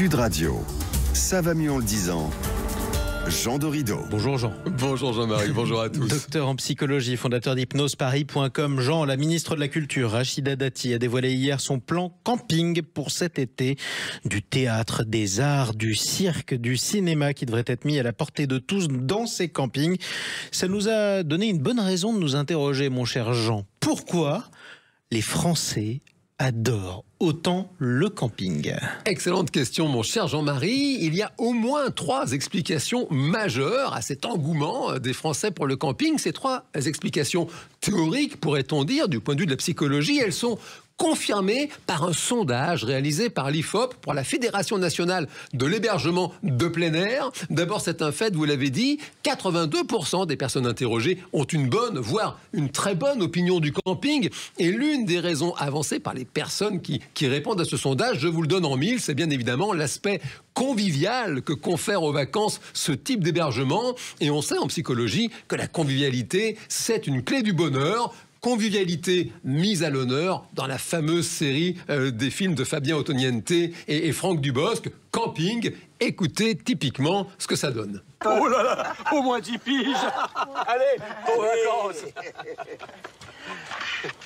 Sud Radio, ça va mieux en le disant. Jean Dorido. Bonjour Jean. Bonjour Jean-Marie, bonjour à tous. Docteur en psychologie, fondateur d'hypnoseparis.com. Jean, la ministre de la Culture, Rachida Dati, a dévoilé hier son plan camping pour cet été. Du théâtre, des arts, du cirque, du cinéma qui devrait être mis à la portée de tous dans ces campings. Ça nous a donné une bonne raison de nous interroger, mon cher Jean. Pourquoi les Français adorent autant le camping? Excellente question, mon cher Jean-Marie. Il y a au moins 3 explications majeures à cet engouement des Français pour le camping. Ces 3 explications théoriques, pourrait-on dire, du point de vue de la psychologie, elles sont confirmées par un sondage réalisé par l'IFOP pour la Fédération nationale de l'hébergement de plein air. D'abord, c'est un fait, vous l'avez dit, 82% des personnes interrogées ont une bonne, voire une très bonne opinion du camping. Et l'une des raisons avancées par les personnes qui répondent à ce sondage, je vous le donne en mille, c'est bien évidemment l'aspect convivial que confère aux vacances ce type d'hébergement. Et on sait en psychologie que la convivialité, c'est une clé du bonheur. Convivialité mise à l'honneur dans la fameuse série des films de Fabien Ottoniente et Franck Dubosc, Camping. Écoutez typiquement ce que ça donne. Oh là là, au moins 10 piges. Allez, aux vacances.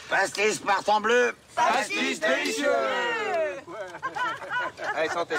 Pastis partant bleu. Pastis délicieux. Allez, santé.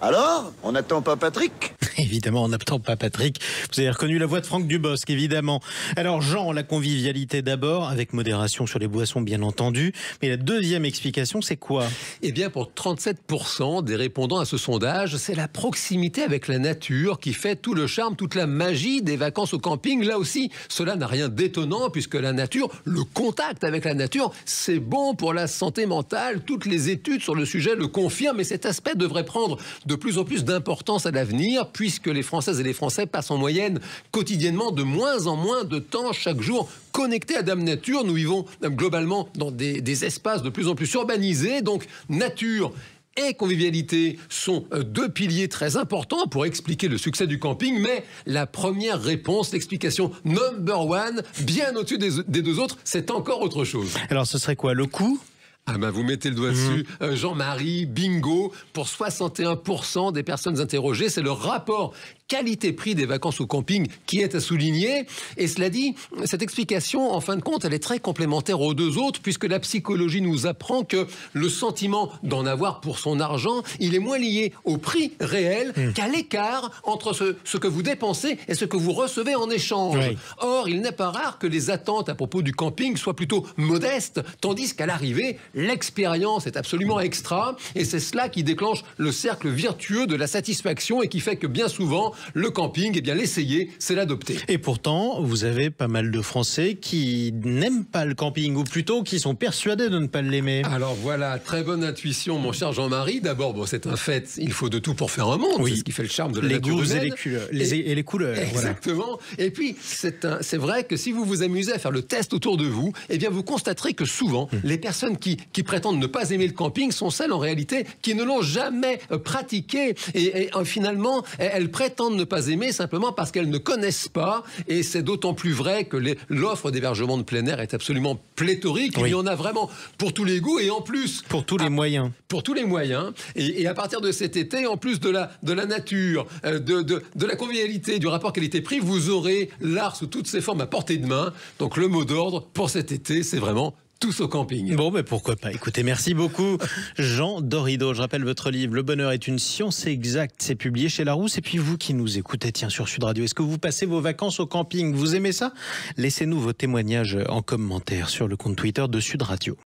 Alors, on n'attend pas Patrick? Évidemment, on n'attend pas Patrick. Vous avez reconnu la voix de Franck Dubosc, évidemment. Alors Jean, la convivialité d'abord, avec modération sur les boissons, bien entendu. Mais la deuxième explication, c'est quoi? Eh bien, pour 37% des répondants à ce sondage, c'est la proximité avec la nature qui fait tout le charme, toute la magie des vacances au camping. Là aussi, cela n'a rien d'étonnant puisque la nature, le contact avec la nature, c'est bon pour la santé mentale. Toutes les études sur le sujet le confirment et cet aspect devrait prendre de plus en plus d'importance à l'avenir puisque les Françaises et les Français passent en moyenne quotidiennement de moins en moins de temps chaque jour connectés à Dame Nature. Nous vivons globalement dans des espaces de plus en plus urbanisés, donc nature et convivialité sont 2 piliers très importants pour expliquer le succès du camping, mais la première réponse, l'explication number one, bien au-dessus des 2 autres, c'est encore autre chose. Alors ce serait quoi, le coût? Ah ben vous mettez le doigt dessus, Jean-Marie, bingo, pour 61% des personnes interrogées, c'est le rapport qualité-prix des vacances au camping qui est à souligner. Et cela dit, cette explication, en fin de compte, elle est très complémentaire aux 2 autres, puisque la psychologie nous apprend que le sentiment d'en avoir pour son argent, il est moins lié au prix réel qu'à l'écart entre ce que vous dépensez et ce que vous recevez en échange. Oui. Or, il n'est pas rare que les attentes à propos du camping soient plutôt modestes, tandis qu'à l'arrivée, l'expérience est absolument extra, et c'est cela qui déclenche le cercle virtueux de la satisfaction et qui fait que bien souvent, le camping, eh bien l'essayer, c'est l'adopter. Et pourtant, vous avez pas mal de Français qui n'aiment pas le camping, ou plutôt qui sont persuadés de ne pas l'aimer. Alors voilà, très bonne intuition, mon cher Jean-Marie. D'abord, bon, c'est un fait, il faut de tout pour faire un monde. Oui. C'est ce qui fait le charme de la nature humaine. Et les couleurs. Exactement. Voilà. Et puis, c'est vrai que si vous vous amusez à faire le test autour de vous, eh bien vous constaterez que souvent, les personnes qui prétendent ne pas aimer le camping sont celles en réalité qui ne l'ont jamais pratiqué. Et finalement, elles prétendent ne pas aimer simplement parce qu'elles ne connaissent pas, et c'est d'autant plus vrai que l'offre d'hébergement de plein air est absolument pléthorique. Oui. Il y en a vraiment pour tous les goûts et en plus pour tous les moyens. Pour tous les moyens. Et à partir de cet été, en plus de la nature, de la convivialité, du rapport qualité-prix, vous aurez l'art sous toutes ses formes à portée de main. Donc le mot d'ordre pour cet été, c'est vraiment tous au camping. Bon, mais pourquoi pas. Écoutez, merci beaucoup, Jean Dorido. Je rappelle votre livre, Le bonheur est une science exacte. C'est publié chez Larousse. Et puis vous qui nous écoutez, tiens, sur Sud Radio, est-ce que vous passez vos vacances au camping? Vous aimez ça? Laissez-nous vos témoignages en commentaire sur le compte Twitter de Sud Radio.